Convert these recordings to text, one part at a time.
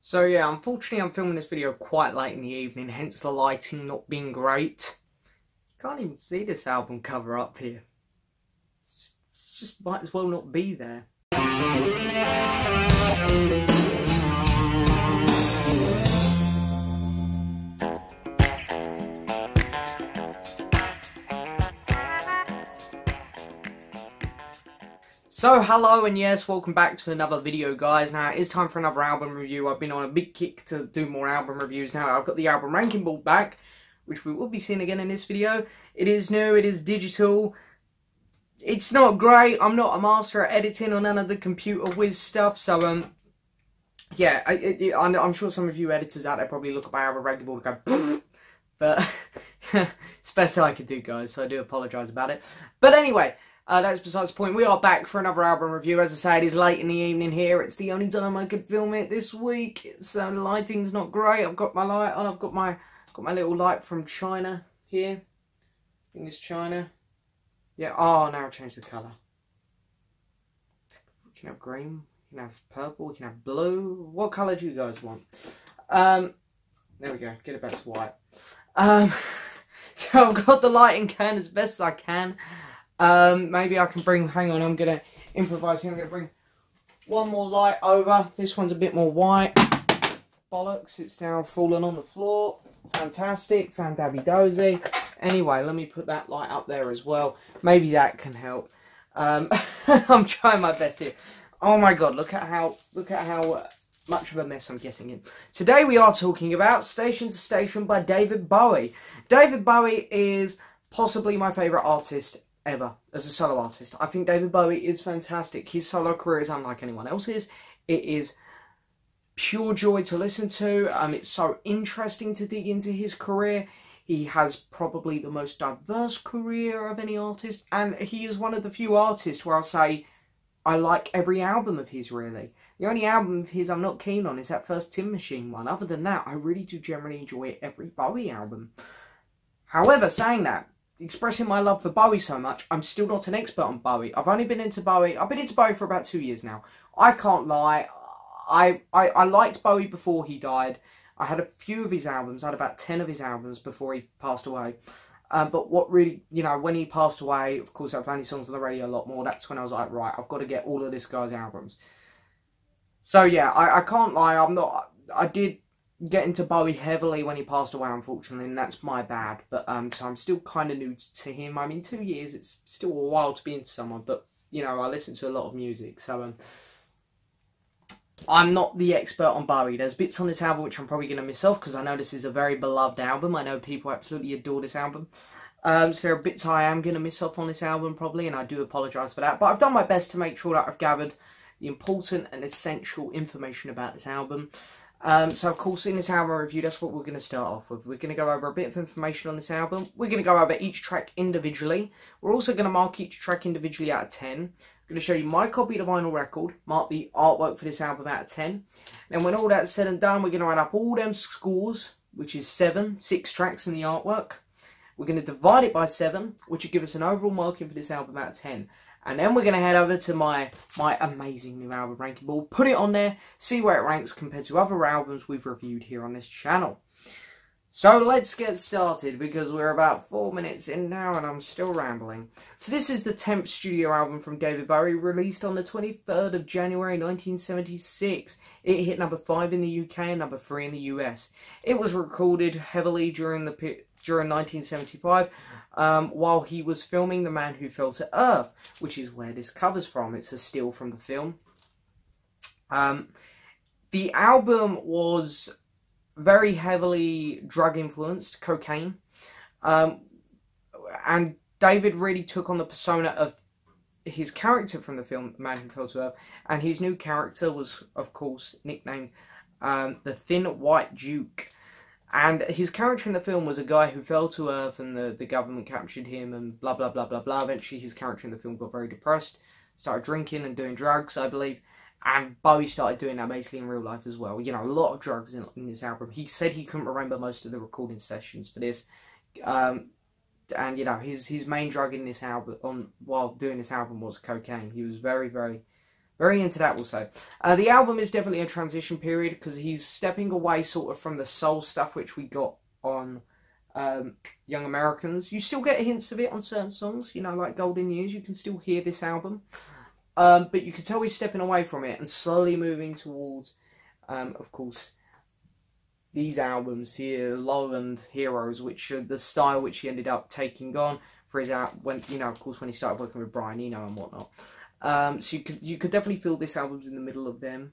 So yeah, unfortunately I'm filming this video quite late in the evening, hence the lighting not being great. You can't even see this album cover up here. It's just might as well not be there. So hello and yes, welcome back to another video, guys. Now it is time for another album review. I've been on a big kick to do more album reviews now. I've got the album ranking board back, which we will be seeing again in this video. It is new, it is digital. It's not great. I'm not a master at editing or none of the computer whiz stuff, so yeah, I'm sure some of you editors out there probably look at my album ranking board and go, but it's the best I could do, guys, so I do apologise about it. But anyway, that's besides the point. We are back for another album review. As I say, it is late in the evening here. It's the only time I could film it this week, so the lighting's not great. I've got my light on. I've got my little light from China here. I think it's China. Yeah. Oh, now I've changed the colour. We can have green. We can have purple. We can have blue. What colour do you guys want? There we go. Get it back to white. So I've got the lighting can as best as I can. Maybe I can bring, hang on, I'm going to improvise here. I'm going to bring one more light over. This one's a bit more white. Bollocks, it's now fallen on the floor. Fantastic, fandabby-dozy. Anyway, let me put that light up there as well. Maybe that can help. I'm trying my best here. Oh my god, look at how much of a mess I'm getting in. Today we are talking about Station to Station by David Bowie. David Bowie is possibly my favourite artist ever as a solo artist. I think David Bowie is fantastic. His solo career is unlike anyone else's. It is pure joy to listen to. It's so interesting to dig into his career. He has probably the most diverse career of any artist, and he is one of the few artists where I'll say I like every album of his, really. The only album of his I'm not keen on is that first Tin Machine one. Other than that, I really do generally enjoy every Bowie album. However, saying that, expressing my love for Bowie so much, I'm still not an expert on Bowie. I've been into Bowie for about 2 years now. I can't lie, I liked Bowie before he died. I had a few of his albums, I had about 10 of his albums before he passed away. But what really, you know, when he passed away, of course I played his songs on the radio a lot more. That's when I was like, right, I've got to get all of this guy's albums. So yeah, I can't lie, I did get into Bowie heavily when he passed away, unfortunately, and that's my bad. But so I'm still kind of new to him. I mean, 2 years, it's still a while to be into someone, but you know, I listen to a lot of music, so I'm not the expert on Bowie. There's bits on this album which I'm probably going to miss off because I know this is a very beloved album. I know people absolutely adore this album. So there are bits I am going to miss off on this album probably, and I do apologise for that. But I've done my best to make sure that I've gathered the important and essential information about this album. So of course in this album review, that's what we're going to start off with. We're going to go over a bit of information on this album. We're going to go over each track individually. We're also going to mark each track individually out of 10. I'm going to show you my copy of the vinyl record, mark the artwork for this album out of 10. And when all that's said and done, we're going to add up all them scores, which is 6 tracks in the artwork. We're going to divide it by 7, which will give us an overall marking for this album out of 10. And then we're going to head over to my amazing new album ranking board, put it on there, see where it ranks compared to other albums we've reviewed here on this channel. So let's get started, because we're about 4 minutes in now and I'm still rambling. So this is the 10th studio album from David Bowie, released on the 23rd of January 1976. It hit number 5 in the UK and number 3 in the US. It was recorded heavily during 1975, while he was filming The Man Who Fell to Earth, which is where this cover's from. It's a still from the film. The album was very heavily drug influenced, cocaine, and David really took on the persona of his character from the film The Man Who Fell to Earth, and his new character was of course nicknamed the Thin White Duke. And his character in the film was a guy who fell to Earth and the government captured him and blah blah blah blah blah. Eventually his character in the film got very depressed, started drinking and doing drugs, I believe. And Bowie started doing that basically in real life as well. You know, a lot of drugs in this album. He said he couldn't remember most of the recording sessions for this. And, you know, his main drug in this album, while doing this album, was cocaine. He was very, very Very into that also. The album is definitely a transition period because he's stepping away sort of from the soul stuff which we got on Young Americans. You still get hints of it on certain songs, you know, like Golden Years. You can still hear this album. But you can tell he's stepping away from it and slowly moving towards, of course, these albums here, Lowland Heroes, which are the style which he ended up taking on for his when, you know, of course, when he started working with Brian Eno and whatnot. So you could definitely feel this album's in the middle of them.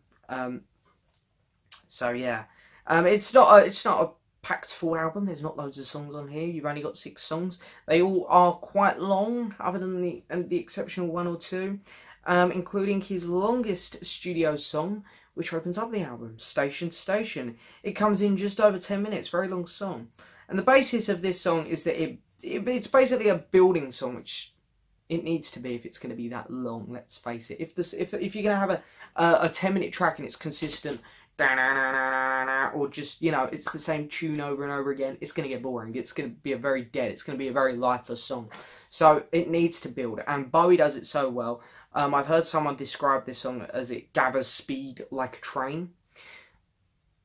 So yeah, it's not a packed full album. There's not loads of songs on here. You've only got 6 songs. They all are quite long, other than the exceptional 1 or 2, including his longest studio song, which opens up the album, Station to Station. It comes in just over 10 minutes. Very long song. And the basis of this song is that it's basically a building song, which it needs to be if it's going to be that long. Let's face it. If you're going to have a 10-minute track and it's consistent, or just, you know, it's the same tune over and over again, it's going to get boring. It's going to be it's going to be a very lifeless song. So it needs to build, and Bowie does it so well. I've heard someone describe this song as it gathers speed like a train.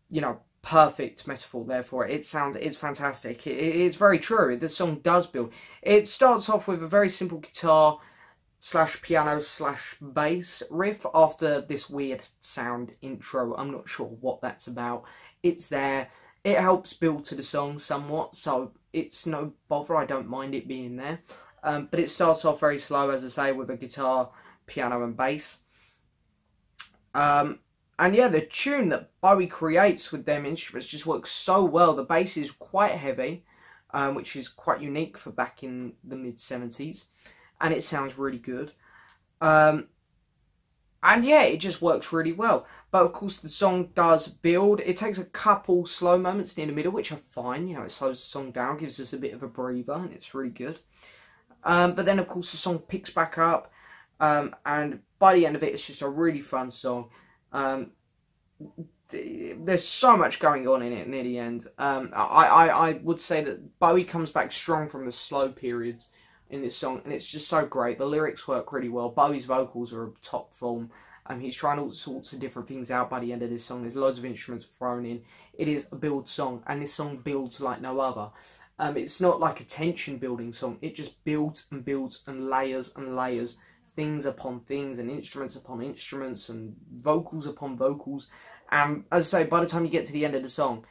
You know, perfect metaphor there for it. It's fantastic. It's very true. The song does build. It starts off with a very simple guitar / piano / bass riff after this weird sound intro. I'm not sure what that's about. It's there. It helps build to the song somewhat, so it's no bother. I don't mind it being there. But it starts off very slow, as I say, with a guitar, piano and bass. And yeah, the tune that Bowie creates with them instruments just works so well. The bass is quite heavy, which is quite unique for back in the mid-70s. And it sounds really good. And yeah, it just works really well. But of course, the song does build. It takes a couple slow moments near the middle, which are fine. You know, it slows the song down, gives us a bit of a breather, and it's really good. But then, of course, the song picks back up. And by the end of it, it's just a really fun song. There's so much going on in it near the end. I would say that Bowie comes back strong from the slow periods in this song, and it's just so great. The lyrics work really well. Bowie's vocals are top form. He's trying all sorts of different things out by the end of this song. There's loads of instruments thrown in. It is a build song, and this song builds like no other. It's not like a tension building song. It just builds and builds and layers, things upon things, and instruments upon instruments, and vocals upon vocals. And as I say, by the time you get to the end of the song,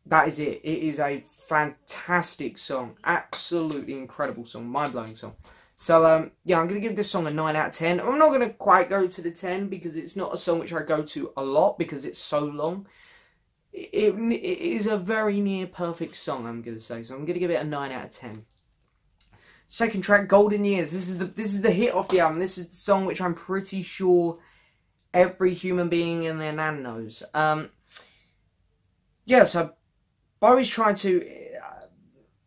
that is it. It is a fantastic song. Absolutely incredible song. Mind-blowing song. So, yeah, I'm going to give this song a 9 out of 10. I'm not going to quite go to the 10 because it's not a song which I go to a lot because it's so long. It is a very near perfect song, I'm going to say. So I'm going to give it a 9 out of 10. Second track, Golden Years. This is the hit off the album. This is the song which I'm pretty sure every human being and their nan knows. Yeah, so Bowie's trying to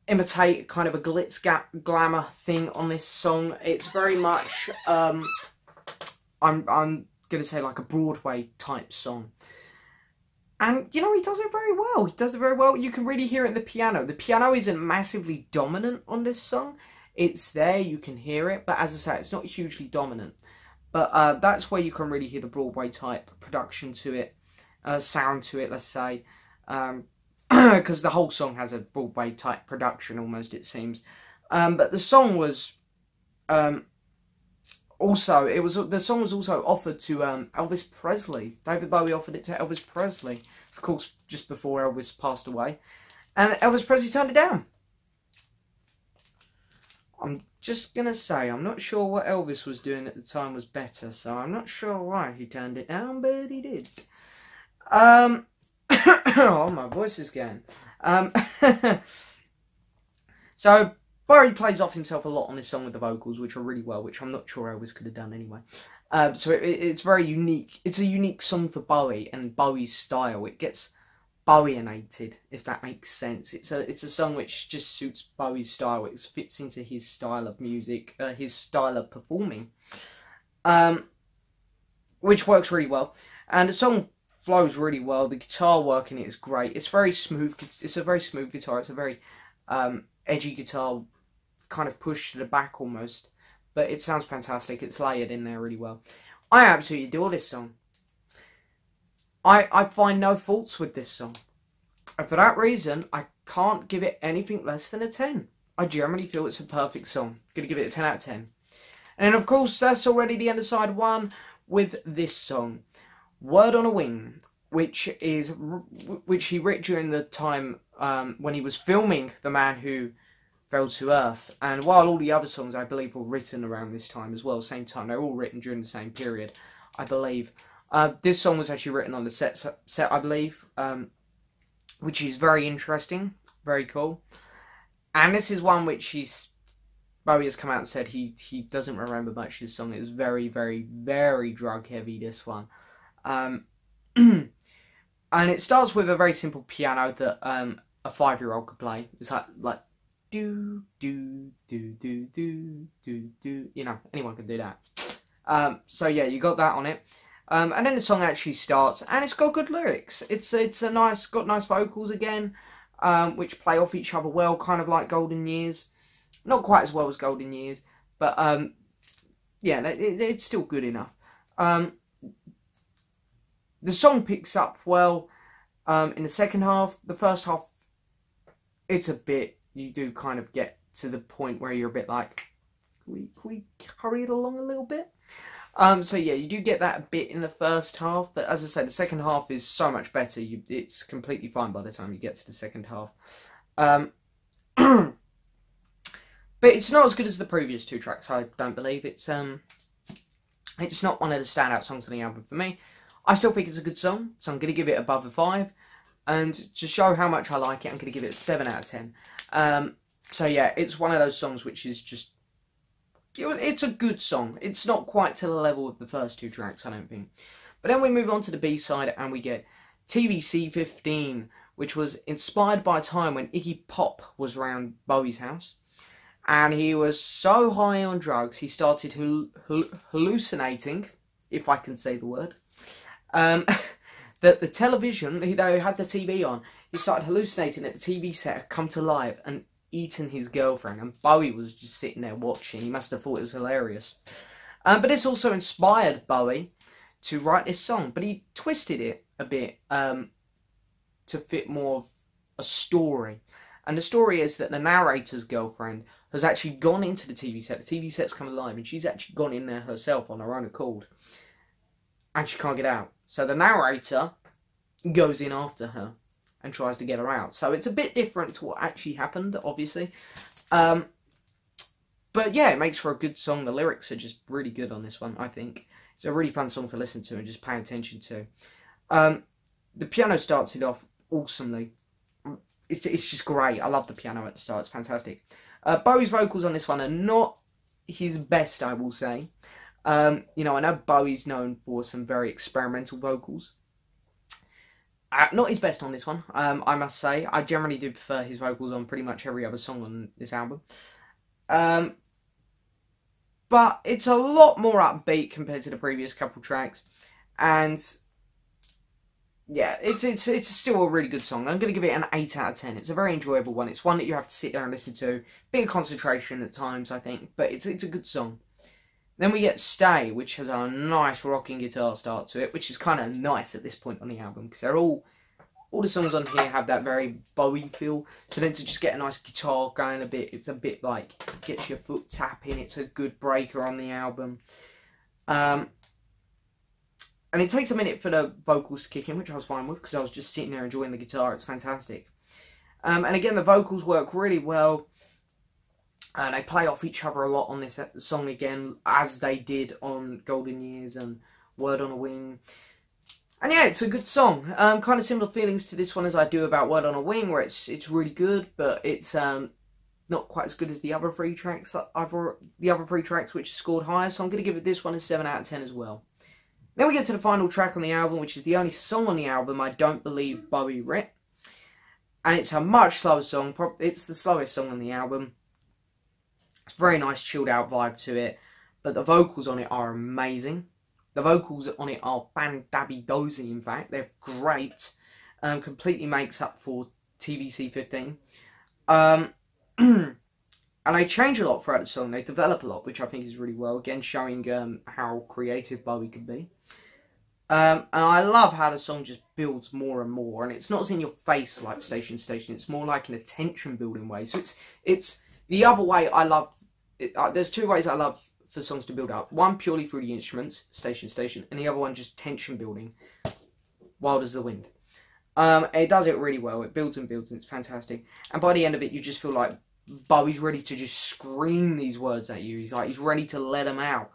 imitate kind of a glitz glamour thing on this song. It's very much I'm gonna say like a Broadway type song. And, you know, he does it very well. He does it very well. You can really hear it in the piano. The piano isn't massively dominant on this song. It's there, you can hear it. But as I say, it's not hugely dominant. But that's where you can really hear the Broadway type production to it. Sound to it, let's say. Because the whole song has a Broadway type production almost, it seems. But the song was... the song was also offered to Elvis Presley. David Bowie offered it to Elvis Presley, of course, just before Elvis passed away, and Elvis Presley turned it down. I'm just gonna say, I'm not sure what Elvis was doing at the time was better, so I'm not sure why he turned it down, but he did. Oh, my voice is going. So Bowie plays off himself a lot on this song with the vocals, which are really well, which I'm not sure Elvis could have done anyway. So it's very unique. It's a unique song for Bowie and Bowie's style. It gets Bowie-inated, if that makes sense. It's a song which just suits Bowie's style. It fits into his style of music, his style of performing, which works really well. And the song flows really well. The guitar work in it is great. It's very smooth. It's a very smooth guitar. It's a very edgy guitar, kind of pushed to the back almost, but it sounds fantastic. It's layered in there really well. I absolutely adore this song. I find no faults with this song. And for that reason, I can't give it anything less than a 10. I generally feel it's a perfect song. I'm going to give it a 10 out of 10. And of course, that's already the end of side 1 with this song, Word on a Wing, which he wrote during the time when he was filming The Man Who Fell to Earth. And while all the other songs, I believe, were written around this time as well, same time, they're all written during the same period, I believe. This song was actually written on the set I believe, which is very interesting, very cool. And this is one which Bowie has come out and said he doesn't remember much of this song. It was very, very, very drug heavy, this one. And it starts with a very simple piano that a 5-year-old could play. It's like do do do do do do do. You know, anyone can do that. So yeah, you got that on it. And then the song actually starts, and it's got good lyrics. It's got nice vocals again, which play off each other well, kind of like Golden Years. Not quite as well as Golden Years, but yeah, it's still good enough. The song picks up well in the second half. The first half, it's a bit, you do kind of get to the point where you're a bit like, can we hurry it along a little bit? So yeah, you do get that a bit in the first half, but as I said, the second half is so much better. It's completely fine by the time you get to the second half. But it's not as good as the previous 2 tracks, I don't believe. It's not one of the standout songs on the album for me. I still think it's a good song, so I'm going to give it above a 5. And to show how much I like it, I'm going to give it a 7 out of 10. So yeah, it's one of those songs which is just, it's a good song. It's not quite to the level of the first 2 tracks, I don't think. But then we move on to the B-side and we get TVC 15, which was inspired by a time when Iggy Pop was around Bowie's house. And he was so high on drugs, he started hallucinating, if I can say the word, that the television, they had the TV on, he started hallucinating that the TV set had come to life and eaten his girlfriend, and Bowie was just sitting there watching. He must have thought it was hilarious. But this also inspired Bowie to write this song, but he twisted it a bit to fit more of a story. And the story is that the narrator's girlfriend has actually gone into the TV set. The TV set's come alive, and she's actually gone in there herself on her own accord. And she can't get out. So the narrator goes in after her and tries to get her out. So it's a bit different to what actually happened, obviously. But yeah, it makes for a good song. The lyrics are just really good on this one, I think. It's a really fun song to listen to and just pay attention to. The piano starts it off awesomely. It's just great. I love the piano at the start. It's fantastic. Bowie's vocals on this one are not his best, I will say. You know, I know Bowie's known for some very experimental vocals. Not his best on this one, I must say. I generally do prefer his vocals on pretty much every other song on this album. But it's a lot more upbeat compared to the previous couple tracks. And yeah, it's still a really good song. I'm going to give it an 8 out of 10. It's a very enjoyable one. It's one that you have to sit there and listen to. Bit of concentration at times, I think. But it's a good song. Then we get Stay, which has a nice rocking guitar start to it, which is kind of nice at this point on the album, because they're all the songs on here have that very Bowie feel. So then to just get a nice guitar going a bit, it's a bit like, gets your foot tapping, it's a good breaker on the album. And it takes a minute for the vocals to kick in, which I was fine with, because I was just sitting there enjoying the guitar. It's fantastic. And again, the vocals work really well. They play off each other a lot on this song again, as they did on Golden Years and Word on a Wing. And yeah, it's a good song. Kind of similar feelings to this one as I do about Word on a Wing, where it's really good, but it's not quite as good as the other 3 tracks. The other 3 tracks which scored higher, so I'm going to give this one a 7 out of 10 as well. Then we get to the final track on the album, which is the only song on the album I don't believe Bowie wrote. And it's a much slower song. It's the slowest song on the album. It's a very nice chilled out vibe to it. But the vocals on it are amazing. The vocals on it are fan-dabby-dozy, in fact. They're great. Completely makes up for TVC 15. And And they change a lot throughout the song. They develop a lot, which I think is really well. Again, showing how creative Bowie can be. And I love how the song just builds more and more. And it's not as in your face like Station Station. It's more like an attention building way. So it's the other way I love. There's two ways I love for songs to build up. One purely through the instruments, Station Station, and the other one just tension building, Wild as the Wind. It does it really well. It builds and builds, and it's fantastic. And by the end of it, you just feel like Bowie's ready to just scream these words at you. He's ready to let them out.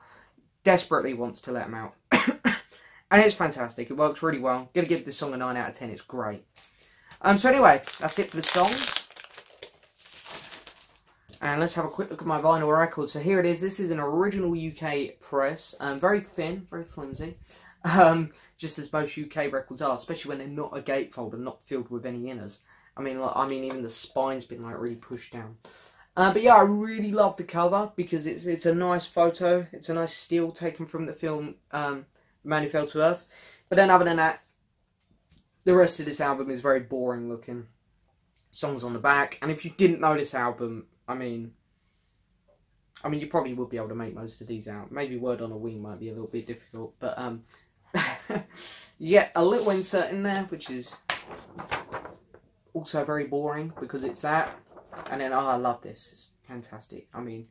Desperately wants to let them out. And it's fantastic. It works really well. Gonna give this song a 9 out of 10. It's great. So anyway, that's it for the songs. And let's have a quick look at my vinyl record. So here it is. This is an original UK press. Very thin, very flimsy. Just as most UK records are, especially when they're not a gatefold and not filled with any inners. I mean, even the spine's been like really pushed down. But yeah, I really love the cover because it's a nice photo. It's a nice still taken from the film Man Who Fell to Earth. But then other than that, the rest of this album is very boring looking. Songs on the back, and if you didn't know this album, I mean, you probably would be able to make most of these out. Maybe Word on a Wing might be a little bit difficult, but you get a little insert in there, which is also very boring because it's that. And then, oh, I love this. It's fantastic. I mean,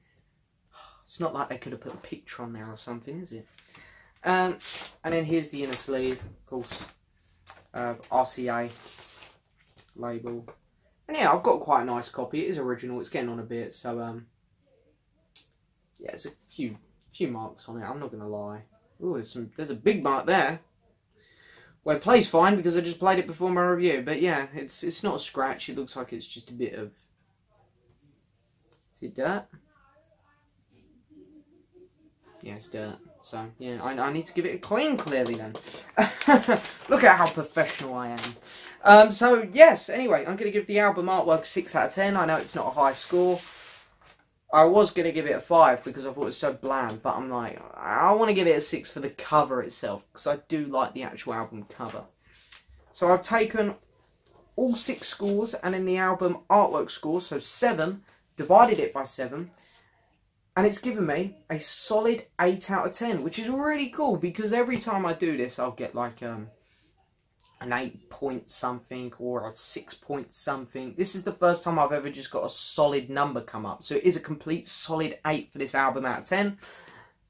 it's not like they could have put a picture on there or something, is it? And then here's the inner sleeve, of course, RCA label. And yeah, I've got quite a nice copy. It is original. It's getting on a bit, so yeah, there's a few marks on it. I'm not gonna lie. Ooh, there's a big mark there. Well, it plays fine because I just played it before my review. But yeah, it's not a scratch. It looks like it's just a bit of. Is it dirt? Yeah, it's dirt. So yeah, I need to give it a clean. Clearly, then. Look at how professional I am. So yes. Anyway, I'm gonna give the album artwork 6 out of 10. I know it's not a high score. I was going to give it a 5 because I thought it was so bland, but I'm like, I want to give it a 6 for the cover itself, because I do like the actual album cover. So I've taken all 6 scores, and then the album artwork score, so 7, divided it by 7, and it's given me a solid 8 out of 10, which is really cool, because every time I do this, I'll get like an 8 point something or a 6 point something. This is the first time I've ever just got a solid number come up. So it is a complete solid 8 for this album out of 10.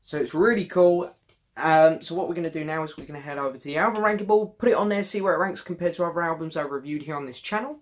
So it's really cool. So what we're going to do now is we're going to head over to the album ranking board, put it on there, see where it ranks compared to other albums I've reviewed here on this channel.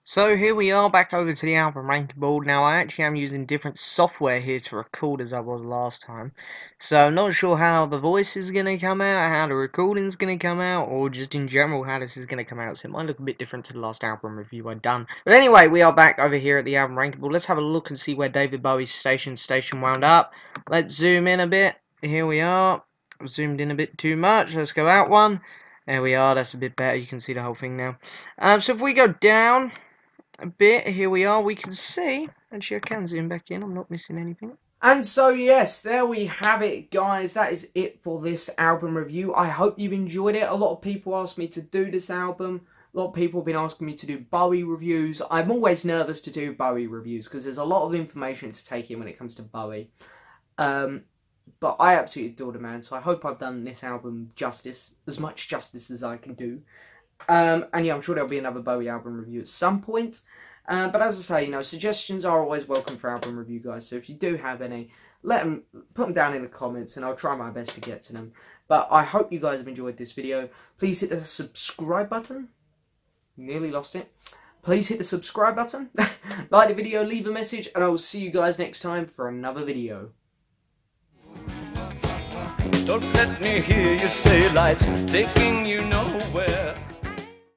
So here we are back over to the album ranking board. Now I actually am using different software here to record as I was last time. So I'm not sure how the voice is going to come out, how the recording is going to come out, or just in general how this is going to come out. So it might look a bit different to the last album review I'd done. But anyway, we are back over here at the album ranking board. Let's have a look and see where David Bowie Station wound up. Let's zoom in a bit. Here we are. I've zoomed in a bit too much. Let's go out one. There we are. That's a bit better. You can see the whole thing now. So if we go down a bit, here we are, we can see, actually I can zoom back in, I'm not missing anything. And so yes, there we have it guys, that is it for this album review. I hope you've enjoyed it. A lot of people asked me to do this album, a lot of people have been asking me to do Bowie reviews. I'm always nervous to do Bowie reviews because there's a lot of information to take in when it comes to Bowie. But I absolutely adore the man, so I hope I've done this album justice, as much justice as I can do. And yeah, I'm sure there'll be another Bowie album review at some point. But as I say, you know, suggestions are always welcome for album review, guys. So if you do have any, put them down in the comments, and I'll try my best to get to them. But I hope you guys have enjoyed this video. Please hit the subscribe button. Nearly lost it. Please hit the subscribe button. Like the video, leave a message, and I will see you guys next time for another video. Don't let me hear you say life's taking you nowhere.